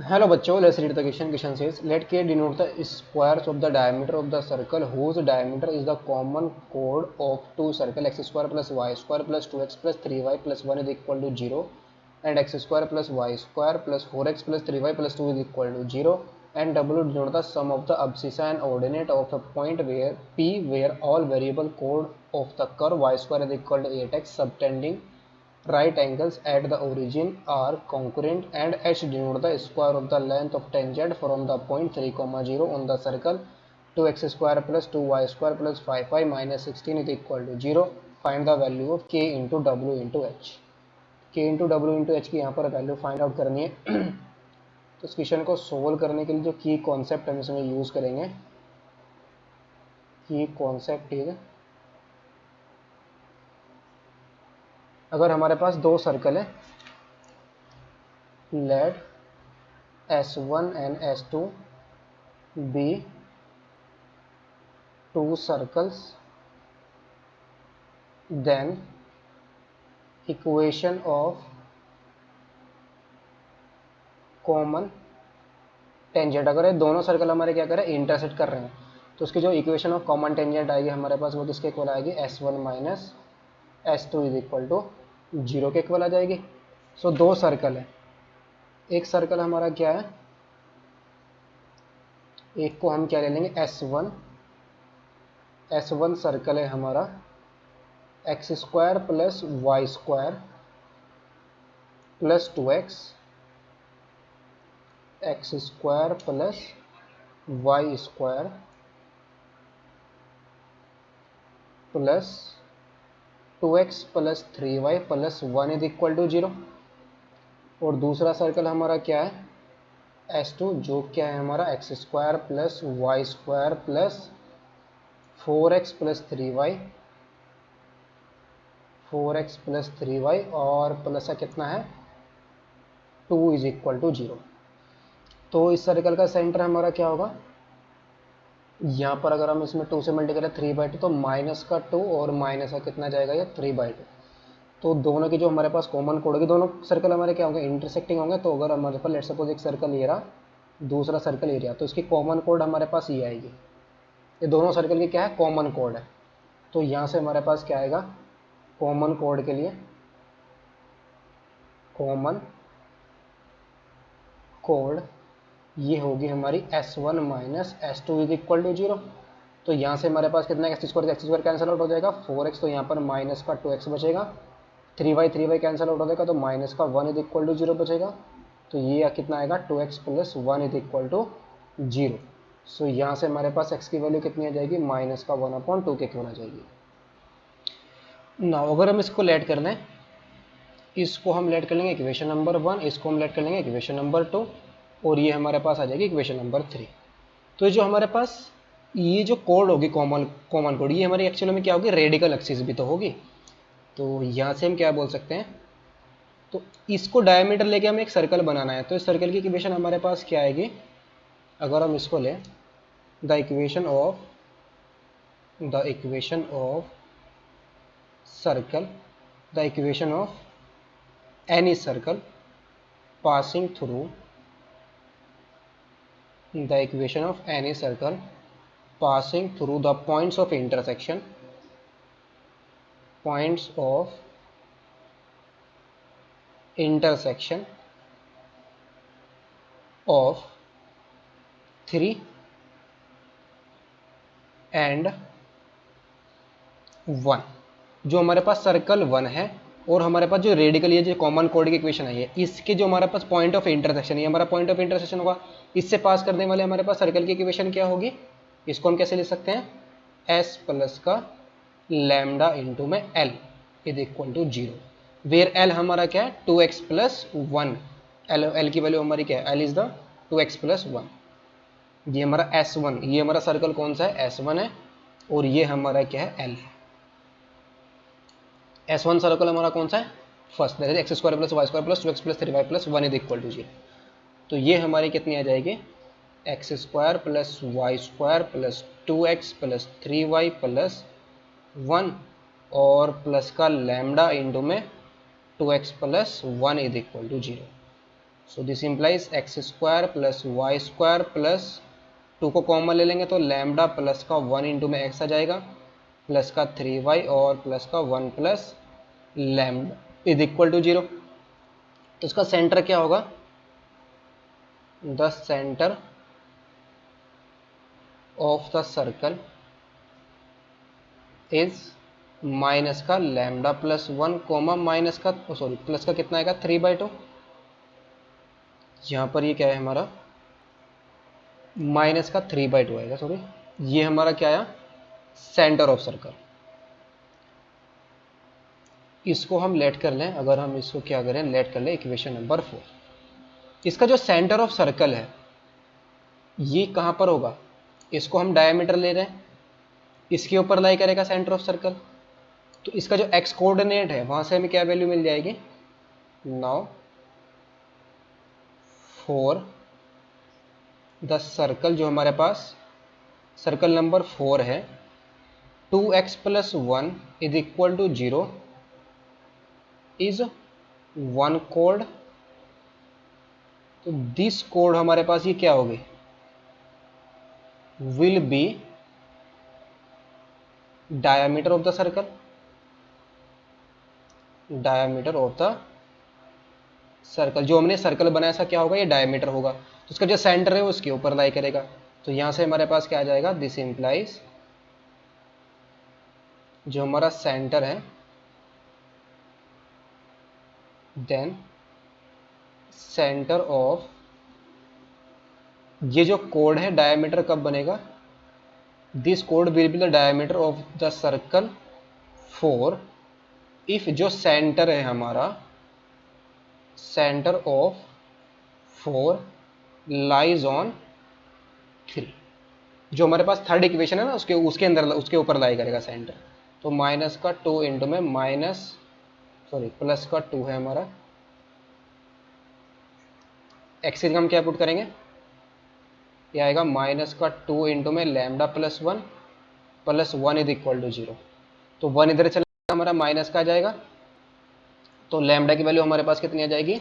Hello बच्चों, let's read the question. Question says, let K denote the squares of the diameter of the circle whose diameter is the common chord of two circles x square plus y square plus 2x plus 3y plus 1 is equal to 0 and x square plus y square plus 4x plus 3y plus 2 is equal to 0 and W denote the sum of the abscissa and ordinate of a point where P where all variable chord of the curve y square is equal to 8x subtending right angles at the origin are congruent and h denote the square of the length of tangent from the point 3, 0 on the circle 2x square plus 2y square plus 5y minus 16 is equal to 0. Find the value of k into w into h. k into w into h की यहाँ पर value find out करनी है तो इस question को solve करने के लिए जो की कॉन्सेप्ट हम इसमें यूज़ करेंगे, की कॉन्सेप्ट इज, अगर हमारे पास दो सर्कल है, late S1 and S2 be two circles, then equation of common tangent, अगर ये दोनों सर्कल हमारे क्या कर रहे हैं, इंटरसेक्ट कर रहे हैं, तो उसकी जो इक्वेशन ऑफ कॉमन टेंजेंट आएगी हमारे पास वो किसके इक्वल आएगी, S1 minus S2 is equal to 0 के इक्वल आ जाएगी. सो दो सर्कल है, एक सर्कल हमारा क्या है, एक को हम क्या ले लेंगे S1. S1 सर्कल है हमारा X square plus Y square plus 2x, X square plus Y square plus 2x plus 3y plus 1 is equal to 0. और दूसरा सर्कल हमारा क्या है, S2, जो क्या है हमारा X square plus Y square plus 4x plus 3y, 4x plus 3y और प्लस का कितना है 2 इज इक्वल टू 0. तो इस सर्कल का सेंटर हमारा क्या होगा, यहाँ पर अगर हम इसमें 2 से मल्टीप्लाई करें 3/2 तो माइनस का 2 और माइनस का कितना जाएगा ये 3/2. तो दोनों की जो हमारे पास कॉमन कोड होगी, दोनों सर्कल हमारे क्या होंगे, इंटरसेक्टिंग होंगे. तो अगर हमारे पास लेट सपोज एक सर्कल ये रहा, दूसरा सर्कल एरिया, तो इसकी कॉमन कोड हमारे पास ये आएगी. ये दोनों सर्कल की क्या है, कॉमन कोड है. तो यहाँ से हमारे पास क्या आएगा, कॉमन कोड के लिए कॉमन कोड ये होगी हमारी S1 minus S2 is equal to 0. तो यहाँ से हमारे पास कितना एक्स स्क्वायर कैंसिल आउट हो जाएगा 4x, तो यहाँ पर माइनस का 2x बचेगा. 3y कैंसिल आउट हो जाएगा तो माइनस का 1 इज इक्वल टू 0 बचेगा. तो ये कितना आएगा 2x plus 1 is equal to 0. So यहाँ से हमारे पास x की वैल्यू कितनी आ जाएगी, माइनस का 1/2 के इक्वल आ जाएगी. नाउ अगर हम इसको लेट कर लें, इसको हम लेट कर लेंगे इक्वेशन नंबर 1, इसको हम लेट कर लेंगे इक्वेशन नंबर 2 और ये हमारे पास आ जाएगी इक्वेशन नंबर 3. तो जो हमारे पास ये जो कोड होगी कॉमन कोड, ये हमारी एक्चुअली में क्या होगी, रेडिकल एक्सिस भी तो होगी. तो यहाँ से हम क्या बोल सकते हैं, तो इसको डायमीटर लेके हमें एक सर्कल बनाना है. तो इस सर्कल की इक्वेशन हमारे पास क्या आएगी, अगर हम इसको लें, the equation of circle, the equation of any circle passing through, the equation of any circle passing through the points of intersection of 3 and 1. जो हमारे पास सर्कल 1 है और हमारे पास जो रेडिकल ये जो कॉमन कोड की इक्वेशन है, इसके जो हमारे पास पॉइंट ऑफ इंटरसेक्शन, ये हमारा पॉइंट ऑफ इंटरसेक्शन होगा, इससे पास करने वाले हमारे पास सर्कल की इक्वेशन क्या होगी, इसको हम कैसे लिख सकते हैं, s प्लस का लैम्डा इंटू में l is equal to 0, where l हमारा क्या है 2x प्लस 1. l की वैल्यू हमारी क्या है, l is the 2x plus 1. ये हमारा S1, ये हमारा सर्कल कौन सा है, S1 है, और ये हमारा क्या है, l है. S1 सर्कल हमारा कौन सा है, first, that is X square plus Y square plus 2x plus 3y plus 1 is equal to 0. तो ये हमारी कितनी आ जाएगी, X square plus Y square plus 2x plus 3y plus 1 और प्लस का लैम्डा इंटू में 2x plus 1 is equal to 0. So this implies X square plus Y square plus 2 को कॉमन ले लेंगे तो लैम्डा प्लस का 1 इंटू में x आ जाएगा प्लस का 3y और प्लस का 1 plus lambda is equal to 0। तो इसका सेंटर क्या होगा, the centre of the circle is minus का लैम्डा प्लस 1 कोमा माइनस का सॉरी प्लस का कितना आएगा 3/2। यहाँ पर ये क्या है हमारा माइनस का 3/2 आएगा, सॉरी ये हमारा क्या आया सेंटर ऑफ सर्कल। इसको हम लेट कर लें, अगर हम इसको क्या करें लेट कर लें इक्वेशन नंबर 4। इसका जो सेंटर ऑफ सर्कल है ये कहाँ पर होगा, इसको हम डायमीटर ले रहे हैं, इसके ऊपर लाई करेगा सेंटर ऑफ सर्कल। तो इसका जो एक्स कोऑर्डिनेट है वहां से हमें क्या वैल्यू मिल जाएगी, नाउ फॉर द सर्कल जो हमारे पास सर्कल नंबर 4 है 2x plus 1 is equal to 0 is 1 कोड। तो दिस कोड हमारे पास ये क्या होगी, will be diameter of the circle, diameter of the circle. जो हमने सर्कल बनाया था क्या होगा, ये डायमीटर होगा। तो उसका जो सेंटर है उसके ऊपर लाई करेगा। तो यहां से हमारे पास क्या आ जाएगा, दिस इंप्लाइज जो हमारा सेंटर है देन सेंटर ऑफ, ये जो कोड है डायमीटर कब बनेगा, this code will be the diameter of the circle 4 if जो सेंटर है हमारा सेंटर ऑफ 4 लाइज ऑन 3। जो हमारे पास थर्ड इक्वेशन है ना उसके अंदर उसके ऊपर लाई करेगा सेंटर। तो माइनस का 2 इंटू में माइनस सॉरी प्लस का 2 है हमारा, एक्स की हम क्या पुट करेंगे, ये आएगा माइनस का 2 इंटू में lambda plus 1 plus 1 is equal to 0। तो 1 इधर चला हमारा माइनस का आ जाएगा। तो लैम्डा की वैल्यू हमारे पास कितनी आ जाएगी,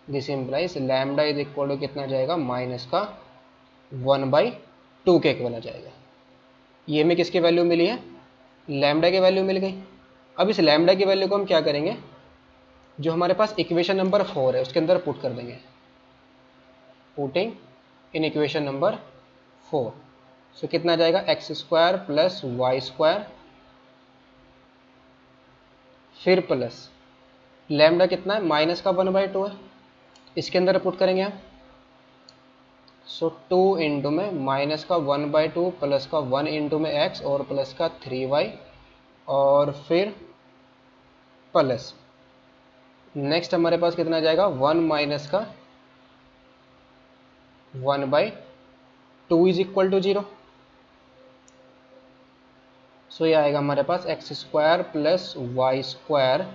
this implies lambda is equal to कितना जाएगा माइनस का 1/2 के इक्वल आ जाएगा। ये हमें किसकी वैल्यू मिली है, लैम्डा की वैल्यू मिल गई। अब इस लैम्डा की वैल्यू को हम क्या करेंगे, जो हमारे पास इक्वेशन नंबर 4 है उसके अंदर पुट कर देंगे, putting in equation number 4। So कितना जाएगा X square plus Y square फिर प्लस लैम्डा कितना है माइनस का 1/2 है, इसके अंदर पुट करेंगे हम। सो 2 इंटू में माइनस का 1/2 प्लस का 1 इंटू में एक्स और प्लस का 3y और फिर प्लस नेक्स्ट हमारे पास कितना जाएगा 1 माइनस का 1/2 इज इक्वल टू 0। सो ये आएगा हमारे पास X square plus Y square,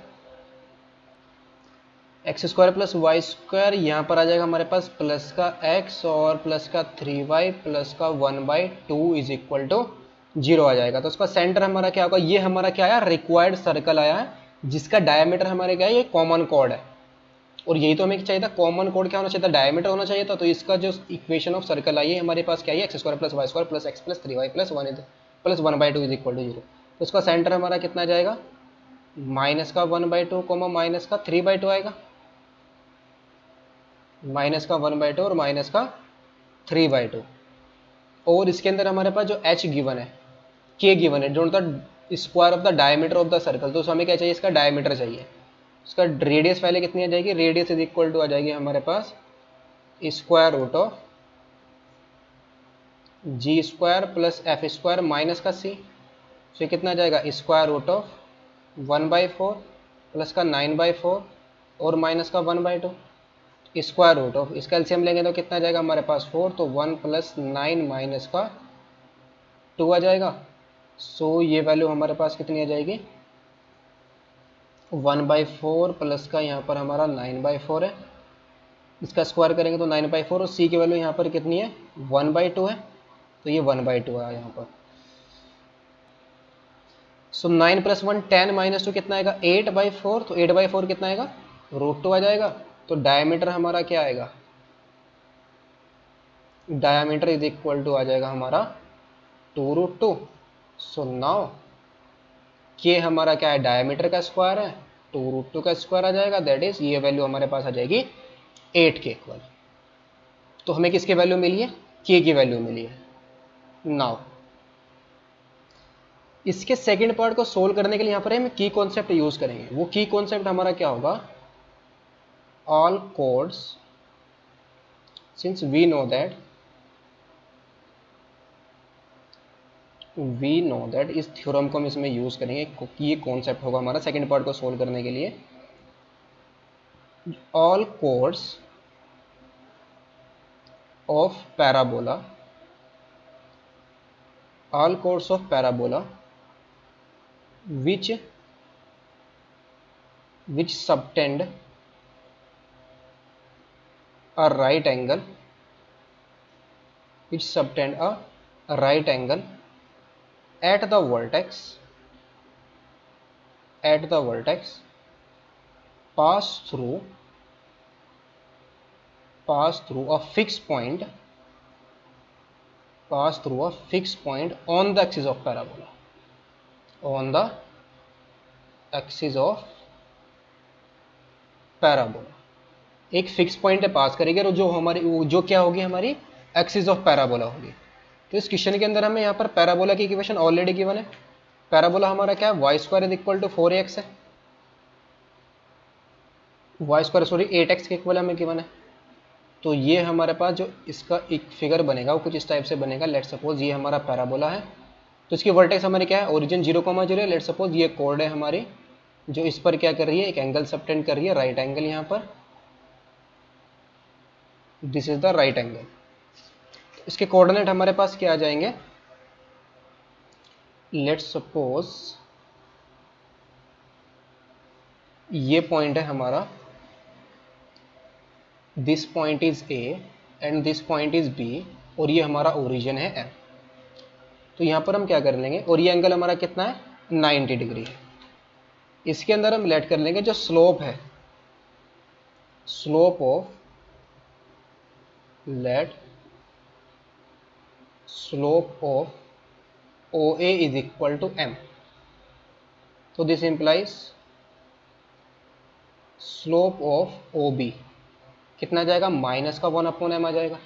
X square plus Y square यहाँ पर आ जाएगा हमारे पास प्लस का एक्स और प्लस का 3y प्लस का 1/2 इज इक्वल टू 0 आ जाएगा। तो उसका सेंटर हमारा क्या होगा, ये हमारा क्या आया रिक्वायर्ड सर्कल आया है जिसका डायमीटर हमारे क्या है, ये कॉमन कोड है। और यही तो हमें चाहिए था, कॉमन कोड क्या होना चाहिए था, डायमीटर होना चाहिए था। तो इसका जो इक्वेशन ऑफ सर्कल आई है हमारे पास क्या है, X square plus Y square plus X plus 3y plus 1/2 is equal to 0। तो उसका सेंटर हमारा कितना जाएगा, माइनस का 1/2 कोमा माइनस का 3/2 आएगा, माइनस का 1/2 और माइनस का 3/2। और इसके अंदर हमारे पास जो h गिवन है k गिवन है, don't the square of the diameter of the circle. तो हमें क्या चाहिए, इसका डायमीटर चाहिए। इसका रेडियस पहले कितनी आ जाएगी, रेडियस इज इक्वल टू आ जाएगी हमारे पास square root of G square plus F square minus का सी। तो कितना आ जाएगा स्क्वायर रूट ऑफ 1/4 प्लस का 9/4 और माइनस का 1/2 स्क्वायर रूट ऑफ, इसका एलसीएम लेंगे तो कितना जाएगा हमारे पास 4। तो 1 प्लस 9 माइनस का 2 आ जाएगा। सो ये वैल्यू हमारे पास कितनी आ जाएगी 1/4 प्लस का यहाँ पर हमारा 9/4 है, इसका स्क्वायर करेंगे तो 9/4 और सी की वैल्यू यहाँ पर कितनी है 1/2 है। तो ये 1/2 है यहाँ पर। सो 9 + 1 10 - 2 कितना आएगा 8/4। तो 8/4 कितना आएगा √2 आ जाएगा। तो डायमीटर हमारा क्या आएगा, डायमीटर इज इक्वल टू आ जाएगा हमारा 2√2। सो नाउ के हमारा क्या है, डायमीटर का स्क्वायर है, 2√2 का स्क्वायर आ जाएगा, दैट इज ये वैल्यू हमारे पास आ जाएगी 8 के इक्वल। तो हमें किसकी वैल्यू मिली है, के की वैल्यू मिली है। नाउ इसके सेकंड पार्ट को सोल्व करने के लिए यहाँ पर हम की कॉन्सेप्ट यूज करेंगे। वो की कॉन्सेप्ट हमारा क्या होगा, all chords, since we know that इस थ्योरम को हम इसमें यूज करेंगे। ये कॉन्सेप्ट होगा हमारा सेकंड पार्ट को सोल्व करने के लिए। All codes of parabola, all chords of parabola which subtend a right angle, at the vertex pass through a fixed point on the axis of parabola, एक fix point पे पास करेगी और जो क्या होगी, हमारी एक्सिस ऑफ पैराबोला होगी। तो इस क्वेश्चन के अंदर हमें यहाँ पर पैराबोला की इक्वेशन ऑलरेडी गिवन है। पैराबोला हमारा क्या है, y² is equal to 4ax है, y² 8x के इक्वल हमें गिवन है। तो ये हमारे पास जो इसका एक फिगर बनेगा वो कुछ इस टाइप से बनेगा। लेट सपोज ये हमारा पैराबोला है, तो इसकी वर्टेक्स हमारी क्या है, ओरिजिन 0,0 है। लेट सपोज ये कोड है हमारी, जो इस पर क्या कर रही है, एक एंगल सबटेंड कर रही है, राइट एंगल। यहाँ पर this is the right angle. इसके कोऑर्डिनेट हमारे पास क्या आ जाएंगे, लेट सपोज ये पॉइंट है हमारा, this point is A and this point is B, और ये हमारा ओरिजिन है एम। तो यहाँ पर हम क्या कर लेंगे, और ये एंगल हमारा कितना है, 90 डिग्री है। इसके अंदर हम लेट कर लेंगे जो स्लोप है, slope of OA is equal to m। तो this implies slope of OB कितना जाएगा, -1/m आ जाएगा।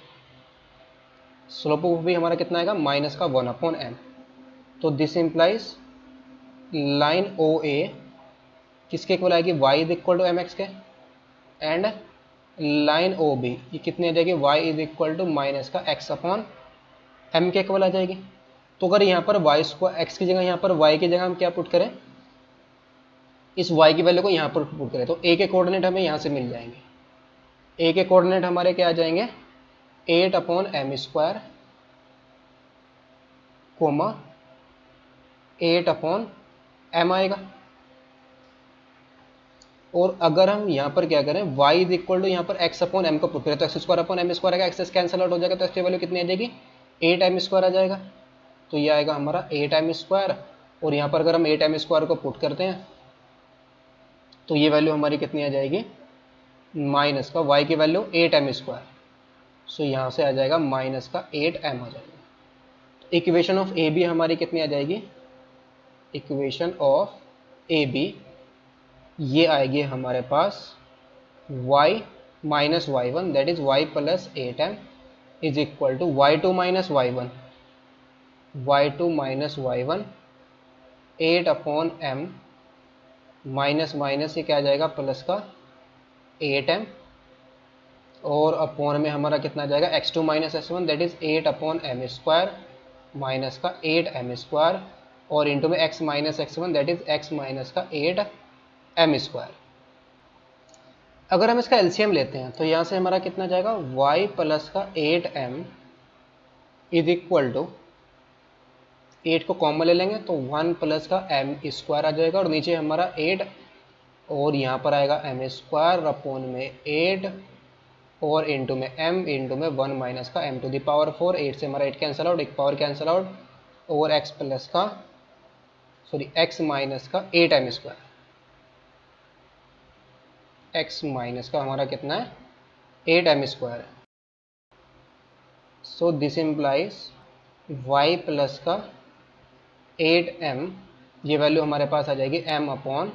स्लोप ऑफ OB हमारा कितना आएगा, -1/m। तो दिस इंप्लाइज लाइन OA किसके इक्वल आएगी, y is equal to mx के, एंड लाइन OB ये कितनी आ जाएगी, y is equal to -x/m के इक्वल आ जाएगी। तो अगर यहाँ पर x की जगह, यहाँ पर y की जगह हम क्या पुट करें, इस y की वैल्यू को यहाँ पर पुट करें, तो a के कोऑर्डिनेट हमें यहाँ से मिल जाएंगे। a के कोऑर्डिनेट हमारे क्या आ जाएंगे, 8/m², 8/m आएगा। और अगर हम यहाँ पर क्या करें, y इज इक्वल टू यहाँ पर x/m को पुट करें, तो x²/m² आएगा, x कैंसिल आउट हो जाएगा, तो x की वैल्यू कितनी आ जाएगी, 8m² आ जाएगा। तो ये आएगा हमारा 8m², और यहाँ पर अगर हम 8m² को पुट करते हैं तो ये वैल्यू हमारी कितनी आ जाएगी, माइनस का y की वैल्यू 8m², सो यहाँ से आ जाएगा -8m आ जाएगा। इक्वेशन ऑफ ए बी हमारी कितनी आ जाएगी, इक्वेशन ऑफ ए बी ये आएगी हमारे पास y - y1 that is y + 8m is equal to y2 - y1 8/m minus minus ये क्या आ जाएगा, प्लस का 8m, और अपॉन में हमारा कितना आ जाएगा, x2 - x1 that is 8/m² minus का 8m², और इंटू में x - x1 that is x minus का 8m²। अगर हम इसका एलसीएम लेते हैं तो यहाँ से हमारा कितना जाएगा, y प्लस का 8m इज इक्वल टू 8 को कॉमन ले लेंगे तो 1 प्लस का m² आ जाएगा, और नीचे हमारा 8, और यहाँ पर आएगा m² अपॉन में 8, और इंटू में m इंटू में 1 माइनस का m⁴। 8 से हमारा 8 कैंसिल आउट, एक पावर कैंसिल आउट, और x माइनस का 8m²। x माइनस का हमारा कितना है 8m स्क्वायर है। So this implies y plus का 8m, ये वैल्यू हमारे पास आ जाएगी m अपॉन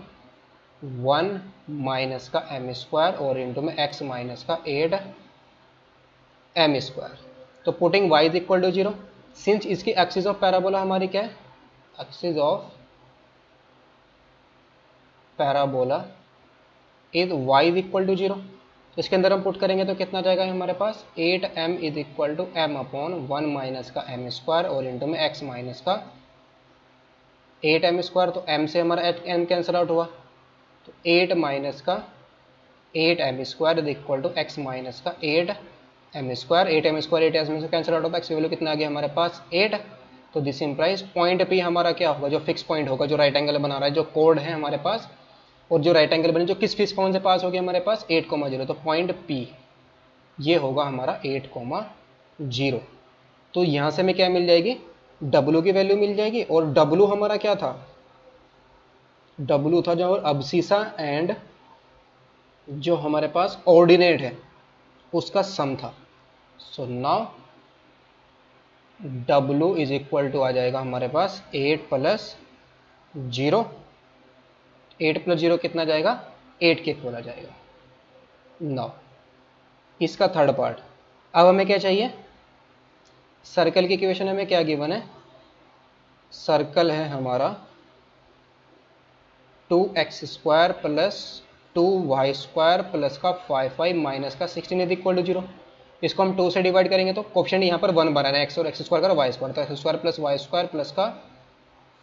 1 माइनस का m स्क्वायर और इंटू में x माइनस का 8m स्क्वायर। तो putting y is equal to 0, since इसकी एक्सिस ऑफ पैराबोला हमारी क्या है, axis of parabola is y is equal to 0, तो इसके अंदर हम पुट करेंगे तो कितना जाएगा हमारे पास 8m is equal to m upon 1 minus का m स्क्वायर और इंटू में x माइनस का 8m स्क्वायर। तो m से हमारा m कैंसिल आउट हुआ, तो 8 माइनस का 8m square is equal to x minus का 8m square. 8m square 8m से कैंसिल आउट होगा, x की वैल्यू कितना आ गया हमारे पास 8। तो दिस इंप्लाइज पॉइंट P हमारा क्या होगा, जो फिक्स पॉइंट होगा, जो राइट एंगल बना रहा है, जो कोड है हमारे पास, और जो राइट एंगल बने जो किस फिक्स पॉइंट से पास हो गया हमारे पास 8,0, तो पॉइंट P ये होगा हमारा 8,0। तो यहाँ से हमें क्या मिल जाएगी, W की वैल्यू मिल जाएगी, और W हमारा क्या था, W था जो अब्सिसा एंड जो हमारे पास ऑर्डिनेट है उसका सम था। So now W is equal to आ जाएगा हमारे पास 8 प्लस 0, 8 प्लस 0 कितना जाएगा 8 के इक्वल आ जाएगा। नाउ इसका थर्ड पार्ट, अब हमें क्या चाहिए, सर्कल की इक्वेशन हमें क्या गिवन है, सर्कल है हमारा 2x square plus 2y square plus का 5y माइनस का 16 इज इक्वल टू 0। इसको हम 2 से डिवाइड करेंगे तो कोफिशिएंट यहाँ पर 1 बना है, x और x स्क्वायर का y स्क्वायर, तो x square plus y square plus का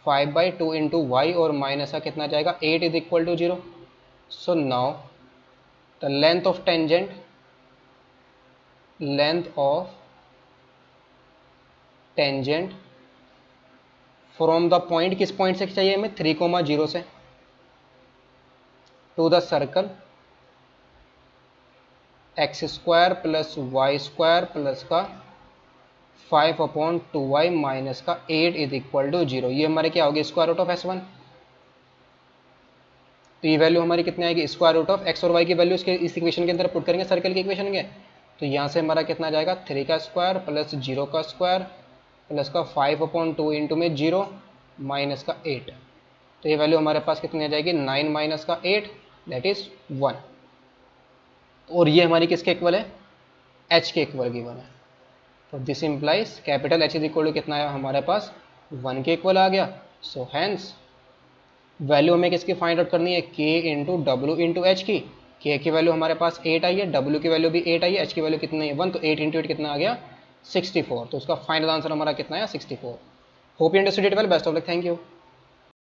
5/2 इंटू वाई और माइनस का कितना जाएगा 8 is equal to 0। So now the length of tangent, length of tangent from the point, किस पॉइंट से चाहिए हमें 3,0 से, to the circle x square plus Y square plus का 5/2y माइनस का 8 इज इक्वल टू 0। ये हमारे क्या होगी स्क्वायर रूट ऑफ s1। तो ये वैल्यू हमारी कितनी आएगी, स्क्वायर रूट ऑफ x और y की वैल्यू इस इक्वेशन के अंदर पुट करेंगे सर्कल की इक्वेशन के। तो यहाँ से हमारा कितना जाएगा 3 का स्क्वायर प्लस 0 का स्क्वायर प्लस का 5/2 इंटू में 0 माइनस का 8। तो ये वैल्यू हमारे पास कितनी आ जाएगी 9 माइनस का 8 दैट इज 1। और ये हमारी किसके इक्वल है, h के इक्वल गिवन है। तो this implies capital H is equal to कितना आया हमारे पास 1 के इक्वल आ गया। सो हैंस वैल्यू हमें किसकी फाइंड आउट करनी है, k into W into H की। k की वैल्यू हमारे पास 8 आई है, w की वैल्यू भी 8 आई है, h की वैल्यू कितनी है 1, तो 8 इंटू 8 कितना आ गया 64। तो उसका फाइनल आंसर हमारा कितना है 64। Hope you understood it well, best of luck, thank you.